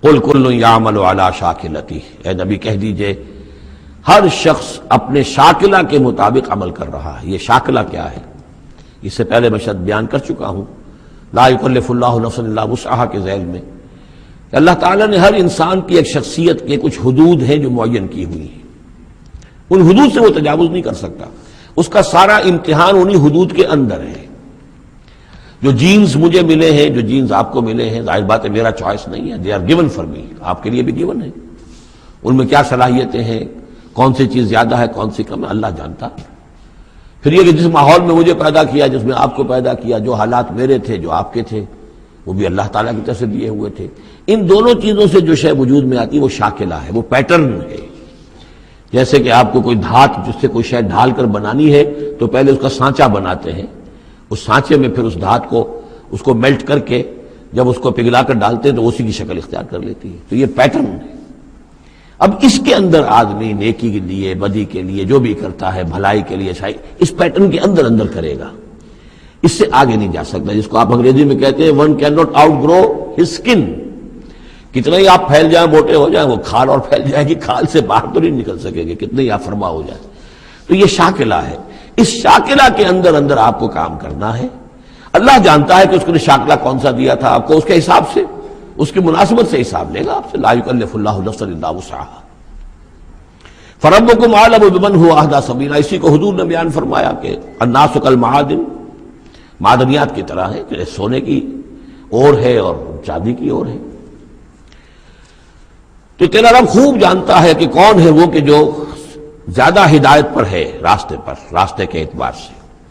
قل کل یعمل علی شاکلتہ، اے نبی کہہ دیجئے ہر شخص اپنے شاکلہ کے مطابق عمل کر رہا ہے۔ یہ شاکلہ کیا ہے؟ اس سے پہلے میں شاید بیان کر چکا ہوں، لا یکلف اللہ نفسا الا وسعہا کے ذیل میں کہ اللہ تعالیٰ نے ہر انسان کی ایک شخصیت کے کچھ حدود ہیں جو معین کی ہوئی ہیں، ان حدود سے وہ تجاوز نہیں کر سکتا، اس کا سارا امتحان انہی حدود کے اندر ہے۔ جو جینز مجھے ملے ہیں، جو جینز آپ کو ملے ہیں، ظاہر بات ہے میرا چوائس نہیں ہے، they are given for me, آپ کے لیے بھی گیون ہے۔ ان میں کیا صلاحیتیں ہیں، کون سی چیز زیادہ ہے کون سی کم ہے، اللہ جانتا۔ پھر یہ کہ جس ماحول میں مجھے پیدا کیا، جس میں آپ کو پیدا کیا، جو حالات میرے تھے جو آپ کے تھے وہ بھی اللہ تعالیٰ کی طرف سے دیے ہوئے تھے۔ ان دونوں چیزوں سے جو شے وجود میں آتی ہے وہ شاکلہ ہے، وہ پیٹرن ہے۔ جیسے کہ آپ کو کوئی دھات جس سے کوئی شے ڈھال کر بنانی ہے تو پہلے اس کا سانچہ بناتے ہیں، اس سانچے میں پھر اس دھات کو اس کو میلٹ کر کے جب اس کو پگھلا کر ڈالتے ہیں تو اسی کی شکل اختیار کر لیتی ہے۔ تو یہ پیٹرن ہے۔ اب اس کے اندر آدمی نیکی کے لیے، بدی کے لیے، جو بھی کرتا ہے، بھلائی کے لیے، اچھائی، اس پیٹرن کے اندر اندر کرے گا، اس سے آگے نہیں جا سکتا، جس کو آپ انگریزی میں کہتے ہیں one can not outgrow his skin. کتنے ہی آپ پھیل جائیں، موٹے ہو جائیں، وہ کھال اور پھیل جائے گی، کھال سے باہر تو نہیں نکل سکے گے، کتنے ہی آپ فرما ہو جائیں۔ تو یہ شاکلہ ہے، اس شاکلہ کے اندر اندر آپ کو کام کرنا ہے۔ اللہ جانتا ہے کہ اس نے شاکلہ کون سا دیا تھا آپ کو، اس کے حساب سے، اس کی مناسبت سے حساب لے گا آپ سے۔ لا یکلف اللہ نفسا الا وسعہا فربکم اعلم بمن هو اہدی سبیلا۔ اسی کو حضور نے بیان فرمایا کہ الناس کالمعادن، معدنیات کی طرح ہے کہ سونے کی اور ہے اور چاندی کی اور ہے۔ تو تیرا رب خوب جانتا ہے کہ کون ہے وہ کہ جو زیادہ ہدایت پر ہے، راستے پر، راستے کے اعتبار سے۔